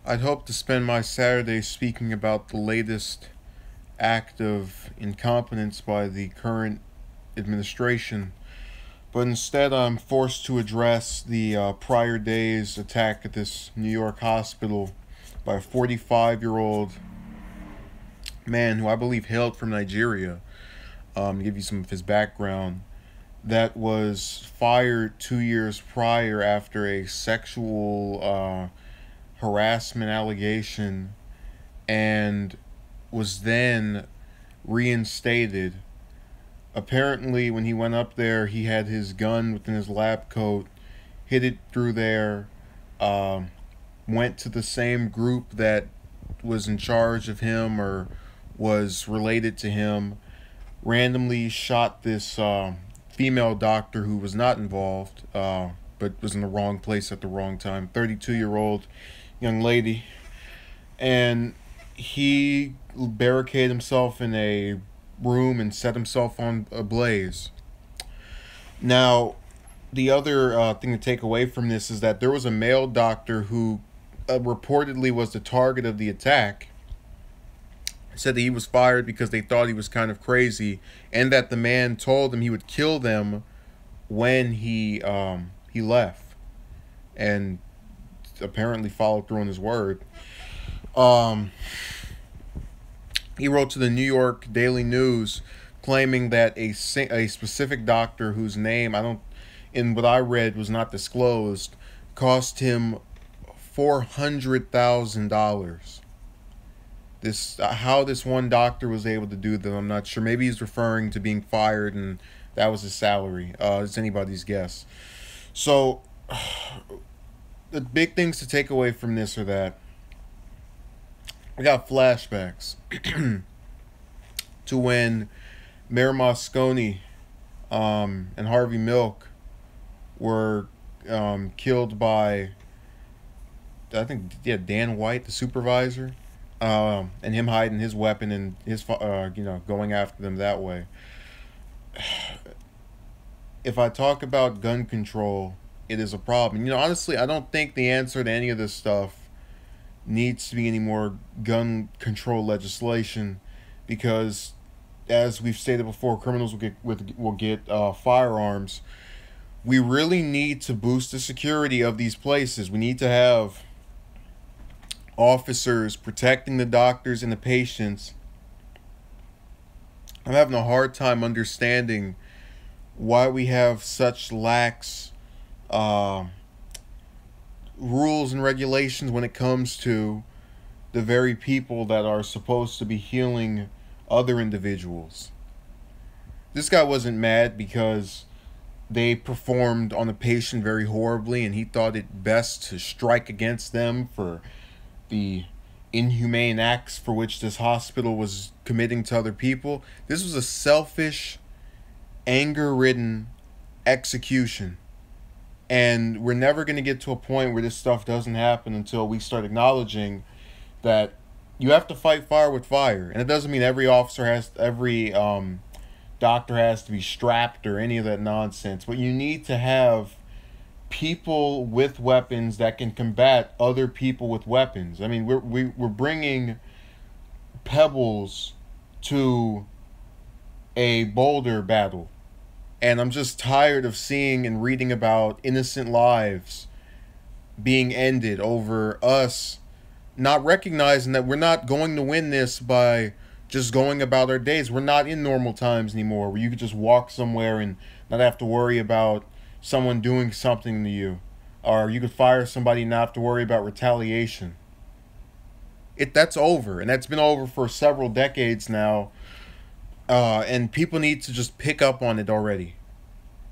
I'd hoped to spend my Saturday speaking about the latest act of incompetence by the current administration, but instead I'm forced to address the prior day's attack at this New York hospital by a 45-year-old man who I believe hailed from Nigeria. To give you some of his background, that was fired 2 years prior after a sexual harassment allegation and was then reinstated. Apparently, when he went up there, he had his gun within his lab coat, hid it through there, um, went to the same group that was in charge of him or was related to him, randomly shot this female doctor who was not involved, but was in the wrong place at the wrong time. 32-year-old young lady, and he barricaded himself in a room and set himself on ablaze. Now, the other thing to take away from this is that there was a male doctor who reportedly was the target of the attack. Said that he was fired because they thought he was kind of crazy, and that the man told him he would kill them when he left, and apparently followed through on his word. Um, he wrote to the New York Daily News claiming that a specific doctor whose name I don't in what I read was not disclosed cost him $400,000. This how this one doctor was able to do that, I'm not sure. Maybe he's referring to being fired and that was his salary. It's anybody's guess. So the big things to take away from this are that I got flashbacks to when Mayor Moscone and Harvey Milk were killed by, I think, yeah, Dan White, the supervisor, and him hiding his weapon and his going after them that way. If I talk about gun control, it is a problem. Honestly, I don't think the answer to any of this stuff needs to be any more gun control legislation, because, as we've stated before, criminals will get firearms. We really need to boost the security of these places. We need to have officers protecting the doctors and the patients. I'm having a hard time understanding why we have such lax uh, rules and regulations when it comes to the very people that are supposed to be healing other individuals. This guy wasn't mad because they performed on a patient very horribly and he thought it best to strike against them for the inhumane acts for which this hospital was committing to other people. This was a selfish, anger ridden execution. And we're never going to get to a point where this stuff doesn't happen until we start acknowledging that you have to fight fire with fire. And it doesn't mean every doctor has to be strapped or any of that nonsense. But you need to have people with weapons that can combat other people with weapons. I mean, we're bringing pebbles to a boulder battle. And I'm just tired of seeing and reading about innocent lives being ended over us not recognizing that we're not going to win this by just going about our days. We're not in normal times anymore where you could just walk somewhere and not have to worry about someone doing something to you. Or you could fire somebody and not have to worry about retaliation. That's over, and that's been over for several decades now. And people need to just pick up on it already.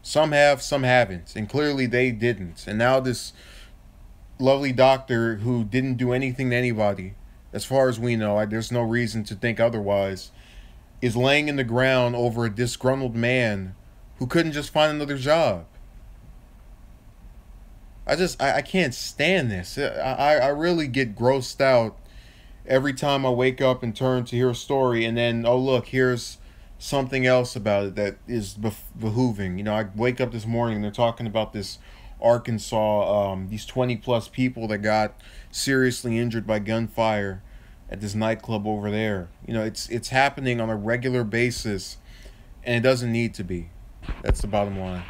Some have, some haven't, and clearly they didn't. And now this lovely doctor who didn't do anything to anybody, as far as we know, there's no reason to think otherwise, is laying in the ground over a disgruntled man who couldn't just find another job. I can't stand this. I really get grossed out every time I wake up and turn to hear a story, and then, oh look, here's something else about it that is behooving. I wake up this morning and they're talking about this Arkansas, these 20 plus people that got seriously injured by gunfire at this nightclub over there. You know, it's happening on a regular basis, and it doesn't need to be. That's the bottom line.